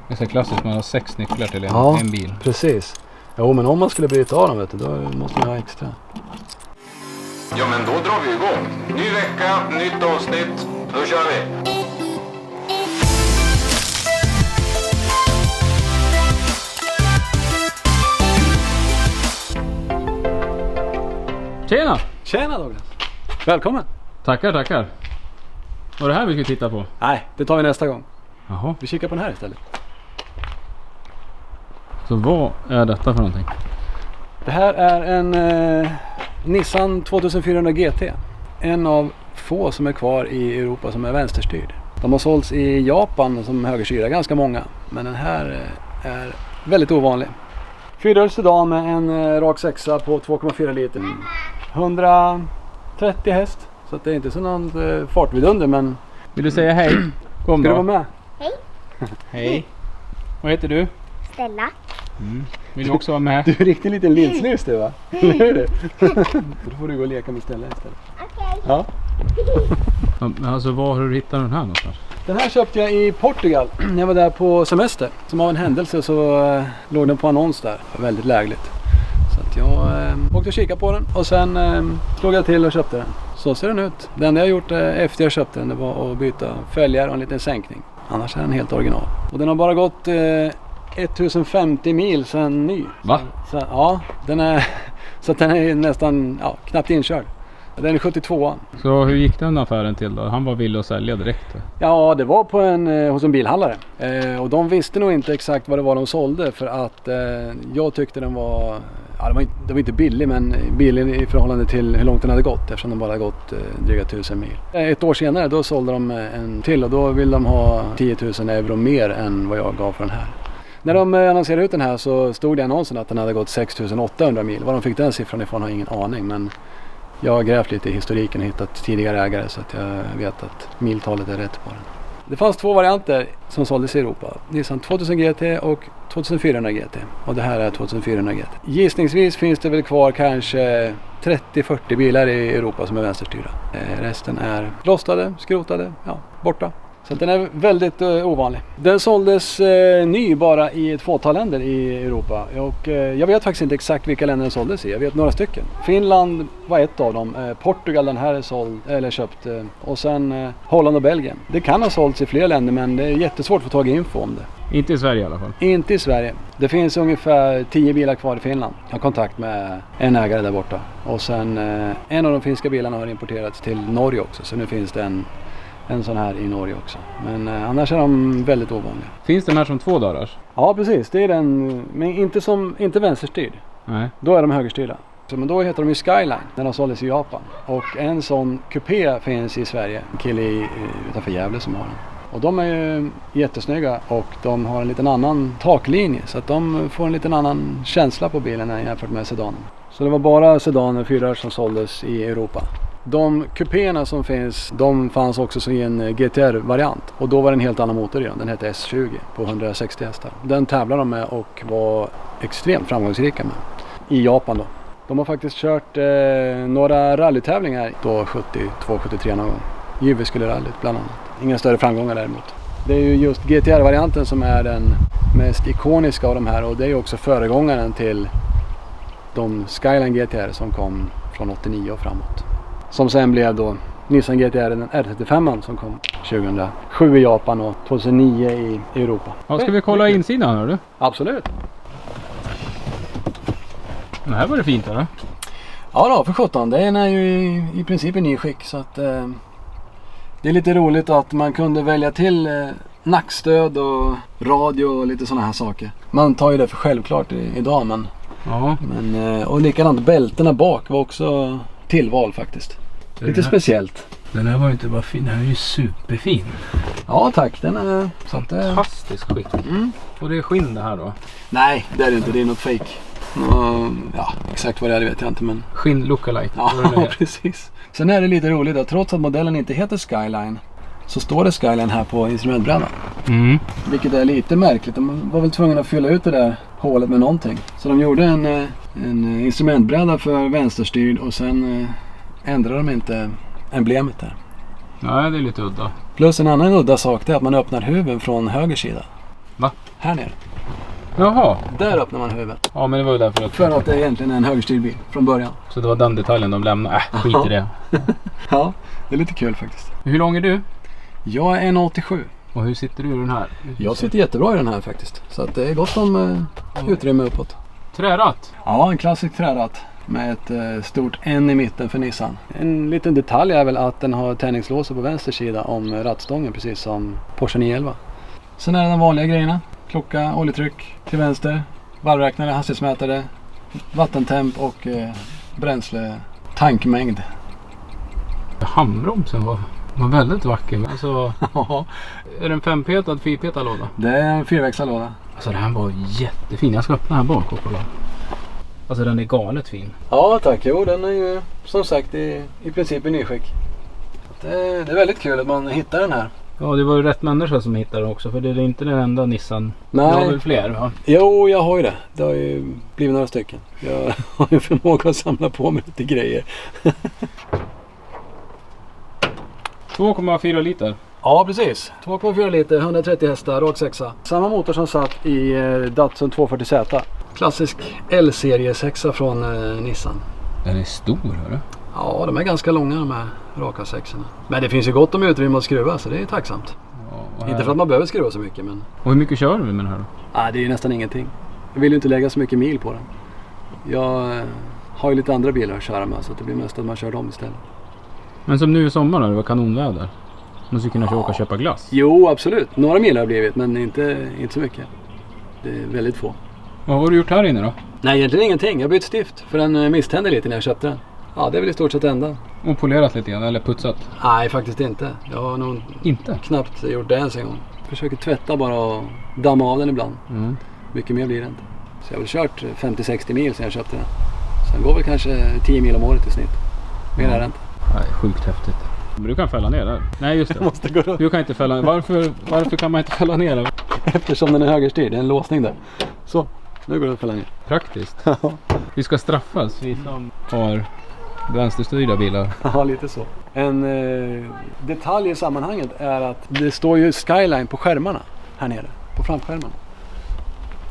Det är så klassiskt, man har 6 nycklar till en bil. Precis. Jo, men om man skulle bryta av dem, vet du, då måste man ha extra. Ja, men då drar vi igång. Ny vecka, nytt avsnitt. Då kör vi. Tjena! Tjena Douglas! Välkommen! Tackar. Vad är det här vi ska titta på? Nej, det tar vi nästa gång. Jaha. Vi kikar på den här istället. Så vad är detta för någonting? Det här är en Nissan 2400 GT. En av få som är kvar i Europa som är vänsterstyrd. De har sålts i Japan som högerstyrda, ganska många. Men den här är väldigt ovanlig. 4-dörrs sedan med en rak sexa på 2,4 liter. 130 häst. Så att det är inte så någon fartvidunder, men... Vill du säga hej? Kom Ska då. du vara med? Hej. Vad heter du? Stella. Vill du också vara med? Du är riktigt liten linslus du, va? Eller hur? Då får du gå och leka med Stella istället. Okej. Ja. Alltså var har du hittat den här någonstans? Den här köpte jag i Portugal när jag var där på semester. Som av en händelse så låg den på annons där. Det var väldigt lägligt. Så att jag åkte och kikade på den och sen slog jag till och köpte den. Så ser den ut. Det enda jag gjort efter jag köpte den, det var att byta fälgar och en liten sänkning. Annars är den helt original. Och den har bara gått 1050 mil sedan ny. Va? Så, ja, så att den är nästan knappt inkörd. Den är 72. Så hur gick den affären till då? Han var villig att sälja direkt. Ja, det var på hos en bilhandlare. Och de visste nog inte exakt vad det var de sålde, för att jag tyckte den var... Ja, det var inte billig, men billig i förhållande till hur långt den hade gått, eftersom den bara hade gått dryga 1000 mil. Ett år senare då sålde de en till och då ville de ha 10 000 euro mer än vad jag gav för den här. När de annonserade ut den här så stod det i annonsen att den hade gått 6800 mil. Vad de fick den siffran ifrån har jag ingen aning, men jag har grävt lite i historiken och hittat tidigare ägare så att jag vet att miltalet är rätt på den. Det fanns 2 varianter som såldes i Europa. Nissan 2000 GT och 2400 GT. Och det här är 2400 GT. Gissningsvis finns det väl kvar kanske 30-40 bilar i Europa som är vänsterstyrda. Resten är rostade, skrotade, borta. Så den är väldigt ovanlig. Den såldes ny bara i ett fåtal länder i Europa. Och jag vet faktiskt inte exakt vilka länder den såldes i. Jag vet några stycken. Finland var ett av dem. Portugal den här är köpt. Och sen Holland och Belgien. Det kan ha sålts i fler länder, men det är jättesvårt att få tag i info om det. Inte i Sverige i alla fall? Inte i Sverige. Det finns ungefär 10 bilar kvar i Finland. Jag har kontakt med en ägare där borta. Och sen en av de finska bilarna har importerats till Norge också. Så nu finns det en sån här i Norge också. Men annars är de väldigt ovanliga. Finns den här som 2 dörrars? Ja, precis. Det är den. Men inte vänsterstyrd. Nej. Då är de högerstyrda. Men då heter de ju Skyline. Den har såldes i Japan. Och en sån kupé finns i Sverige. En kille utanför Gävle som har den. Och de är ju jättesnygga och de har en liten annan taklinje. Så att de får en liten annan känsla på bilen jämfört med sedanen. Så det var bara sedaner och 4 som såldes i Europa. De kupéerna som finns, de fanns också i en GTR-variant. Och då var det en helt annan motor i den. Den hette S20 på 160 hästar. Den tävlade de med och var extremt framgångsrika med. I Japan då. De har faktiskt kört några rallytävlingar då 72-73 någon gång. Jyväskylärallyt bland annat. Inga större framgångar däremot. Det är ju just GTR-varianten som är den mest ikoniska av de här. Och det är ju också föregångaren till de Skyline GTR som kom från 89 och framåt. Som sen blev då Nissan GTR, den R35 som kom 2007 i Japan och 2009 i Europa. Ja, ska vi kolla insidan, hör du? Absolut. Det här var det fint, eller? Ja då, för 17. Den är ju i princip i ny skick, så att det är lite roligt att man kunde välja till nackstöd och radio och lite sådana här saker. Man tar ju det för självklart idag, men... Ja. Och likadant bältena bak var också tillval faktiskt. Lite speciellt. Den här var ju inte bara fin, den här är ju superfin. Ja tack, den är... Fantastiskt skick. Och det är skinn det här då? Nej, det är det inte, det är något fake. Exakt vad det är vet jag inte, men... Skinn lookalike. Ja, precis. Sen är det lite roligt att trots att modellen inte heter Skyline så står det Skyline här på instrumentbrädan. Vilket är lite märkligt. De var väl tvungna att fylla ut det där hålet med någonting. Så de gjorde en instrumentbräda för vänsterstyrd och sen ändrade de inte emblemet där. Nej, det är lite udda. Plus en annan udda sak är att man öppnar huven från höger sida. Va? Här nere. Jaha. Där öppnar man huvudet. Ja, men det var ju därför För att det egentligen är en högerstyrd bil från början. Så det var den detaljen de lämnade. Skit i det. Ja, det är lite kul faktiskt. Hur lång är du? Jag är 1,87. Och hur sitter du i den här? Jag sitter jättebra i den här faktiskt. Så att det är gott om utrymme uppåt. Träratt. Ja, en klassisk träratt. Med ett stort N i mitten för Nissan. En liten detalj är väl att den har tändningslåser på vänster sida om rattstången. Precis som Porsche 911. Sen är det de vanliga grejerna. Klocka, oljetryck till vänster. Varvräknare, hastighetsmätare. Vattentemp och bränsle-tankmängd. Handbromsen var väldigt vacker. Alltså, är det en 5-petad, 4-petad låda? Det är en 4-växlad låda. Alltså den här var jättefin. Jag ska öppna här bak och kolla. Alltså den är galet fin. Ja tack, jo den är ju som sagt i princip i nyskick. Det är väldigt kul att man hittar den här. Ja, det var ju rätt människa som hittade den också. För det är inte den enda Nissan. Nej. Det har väl fler, va? Jo, jag har ju det. Det har ju blivit några stycken. Jag har ju förmåga att samla på mig lite grejer. 2,4 liter. Ja, precis. 2,4 liter, 130 hästar, rak 6. Samma motor som satt i Datsun 240Z. Klassisk L-serie 6 från Nissan. Den är stor, hörru. Ja, de är ganska långa de här raka 6. Men det finns ju gott om utrymme att skruva, så det är tacksamt. Ja, Inte för att man behöver skruva så mycket, men... Och hur mycket kör vi med den här då? Nej, det är ju nästan ingenting. Jag vill ju inte lägga så mycket mil på den. Jag har ju lite andra bilar att köra med, så det blir mest att man kör dem istället. Men som nu i sommar då, det var kanonväder. Man skulle kunna åka och köpa glass. Jo, absolut. Några mil har det blivit, men inte så mycket. Det är väldigt få. Vad har du gjort här inne då? Nej, egentligen ingenting. Jag bytt stift, för den misstände lite när jag köpte den. Ja, det är väl i stort sett enda. Och polerat lite grann, eller putsat? Nej, faktiskt inte. Jag har nog Inte? knappt gjort det ens en gång. Försöker tvätta bara och damma av den ibland. Mm. Mycket mer blir det inte. Så jag har väl kört 50-60 mil sedan jag köpte den. Sen går väl kanske 10 mil om året i snitt. Mer är det inte. Nej, sjukt häftigt. Men du kan fälla ner där. Nej, just det. Jag måste gå runt. Du kan inte fälla ner. Varför kan man inte fälla ner den? Eftersom den är högerstyrd. Det är en låsning där. Så, nu går det att fälla ner. Praktiskt. Vi ska straffas, vi som har vänsterstyrda bilar. Ja, lite så. En detalj i sammanhanget är att det står ju Skyline på skärmarna här nere. På framskärmarna.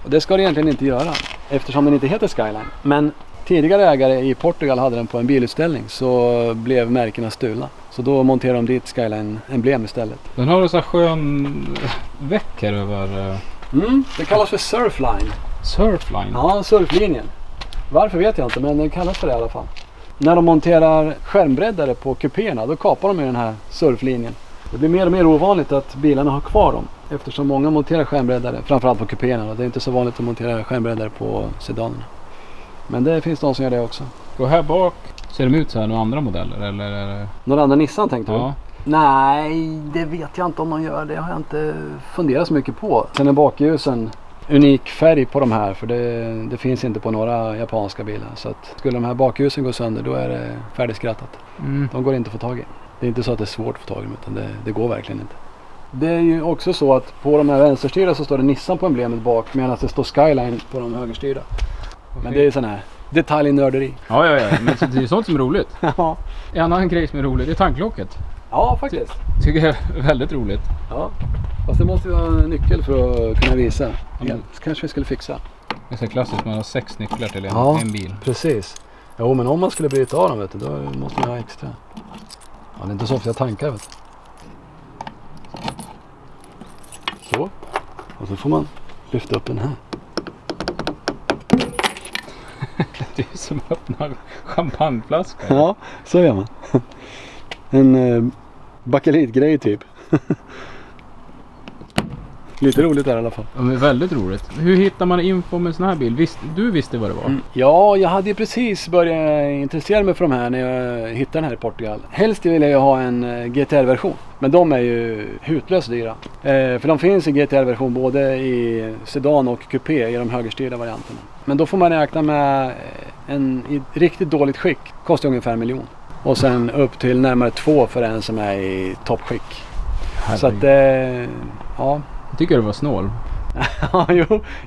Och det ska det egentligen inte göra. Eftersom den inte heter Skyline. Men tidigare ägare i Portugal hade den på en bilutställning. Så blev märkena stulna. Så då monterade de dit Skyline-emblem istället. Den har en sån här skön väck här över Det kallas för Surfline. Surfline. Ja, surflinjen. Varför vet jag inte, men den kallas för det i alla fall. När de monterar skärmbreddare på kupéerna, då kapar de ju den här surflinjen. Det blir mer och mer ovanligt att bilarna har kvar dem. Eftersom många monterar skärmbreddare, framförallt på kupéerna. Det är inte så vanligt att montera skärmbreddare på sedanerna. Men det finns de som gör det också. Och här bak ser de ut så här några andra modeller, eller är det... Några andra Nissan tänkte du? Ja. Nej, det vet jag inte om de gör. Det har jag inte funderat så mycket på. Sen är bakljusen unik färg på de här, för det finns inte på några japanska bilar. Så att skulle de här bakljusen gå sönder, då är det färdigskrattat. De går inte att få tag i. Det är inte så att det är svårt att få tag i dem, utan det går verkligen inte. Det är ju också så att på de här vänsterstyrda så står det Nissan på emblemet bak, medan det står Skyline på de högerstyrda. Okay. Men det är sån här detaljnörderi. Ja, men det är ju sånt som är roligt. Ja. En annan grej som är rolig, det är tanklocket. Ja, faktiskt. Tycker jag är väldigt roligt. Ja, fast det måste ju ha en nyckel för att kunna visa. Ja, så kanske vi skulle fixa. Det är så klassiskt, man har 6 nycklar till en bil. Precis. Jo, men om man skulle bryta av dem, vet du, då måste man ha extra. Ja, det är inte så ofta jag tankar, vet du. Så. Och så får man lyfta upp den här. Det är som att öppna champagneflaska. Ja, så gör man. En bakelitgrej typ. Lite roligt där i alla fall. Ja, men väldigt roligt. Hur hittar man info med en sån här bil? Du visste vad det var? Ja, jag hade ju precis börjat intressera mig för de här när jag hittade den här i Portugal. Helst ville jag ha en GTR-version. Men de är ju hutlöst dyra. För de finns i GTR-version både i sedan och kupé i de högerstyrda varianterna. Men då får man räkna med en i riktigt dåligt skick. Kostar ungefär 1 miljon. Och sen upp till närmare 2 för en som är i toppskick. Herregud. Så att, ja. Jag tycker det var snål.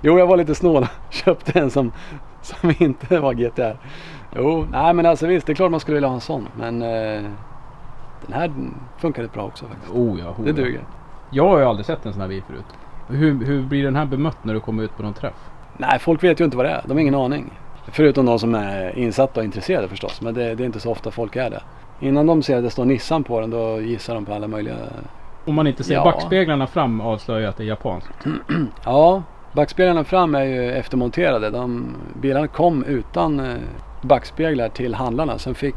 jo, jag var lite snål. Köpte en som inte var GTR. Jo, nej men alltså visst, det är klart man skulle vilja ha en sån. Men den här funkar rätt bra också faktiskt. Oh ja. Det duger. Jag har ju aldrig sett en sån här bil förut. Hur blir den här bemött när du kommer ut på någon träff? Nej, folk vet ju inte vad det är. De har ingen aning. Förutom de som är insatta och intresserade förstås. Men det är inte så ofta folk är det. Innan de ser att det står Nissan på den, då gissar de på alla möjliga... Om man inte ser Ja. backspeglarna fram avslöjar att det är japanskt. Ja, backspeglarna fram är ju eftermonterade. Bilarna kom utan backspeglar till handlarna. Sen fick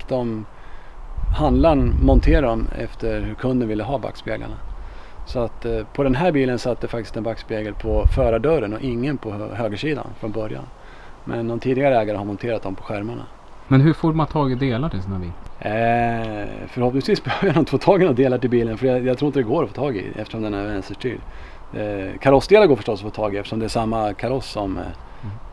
handlaren montera dem efter hur kunden ville ha backspeglarna. Så att på den här bilen satt det faktiskt en backspegel på förardörren och ingen på högersidan från början. Men någon tidigare ägare har monterat dem på skärmarna. Men hur får man tag i delar till såna bil? Förhoppningsvis behöver jag inte få tag i några delar till bilen, för jag tror inte det går att få tag i eftersom den är vänsterstyrd. Karossdelar går förstås att få tag i eftersom det är samma kaross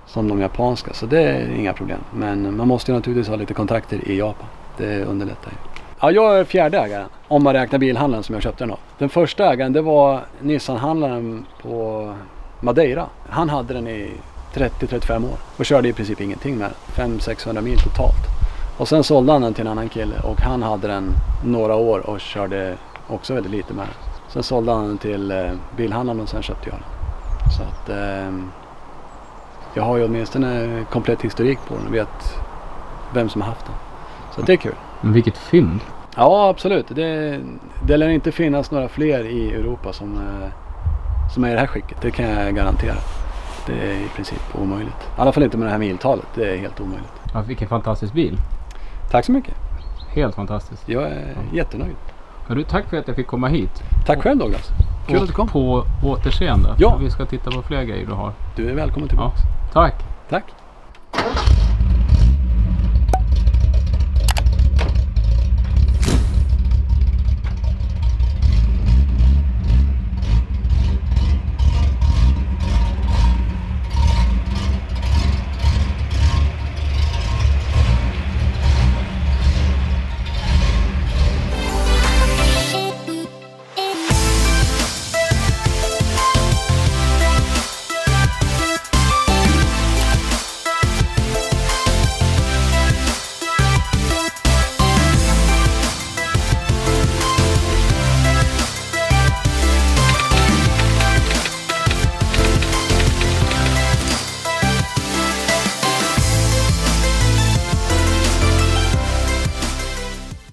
som de japanska, så det är inga problem. Men man måste ju naturligtvis ha lite kontakter i Japan. Det underlättar ju. Ja, jag är fjärde ägaren om man räknar bilhandlaren som jag köpte den av. Den första ägaren, det var Nissan-handlaren på Madeira. Han hade den i 30-35 år och körde i princip ingenting med den. 500-600 mil totalt. Och sen sålde han den till en annan kille och han hade den några år och körde också väldigt lite med den. Sen sålde han den till bilhandlaren och sen köpte jag den. Så att jag har ju åtminstone komplett historik på den och vet vem som har haft den. Så det är kul. Men vilket fynd! Ja, absolut. Det lär inte finnas några fler i Europa som är i det här skicket. Det kan jag garantera. Det är i princip omöjligt. I alla fall inte med det här miltalet. Det är helt omöjligt. Ja, vilken fantastisk bil! Tack så mycket. Helt fantastiskt. Jag är jättenöjd. Hörru, tack för att jag fick komma hit. Tack själv Douglas. Kul att du kom. På återseende. Ja. Vi ska titta på fler grejer du har. Du är välkommen tillbaka. Ja. Tack! Tack.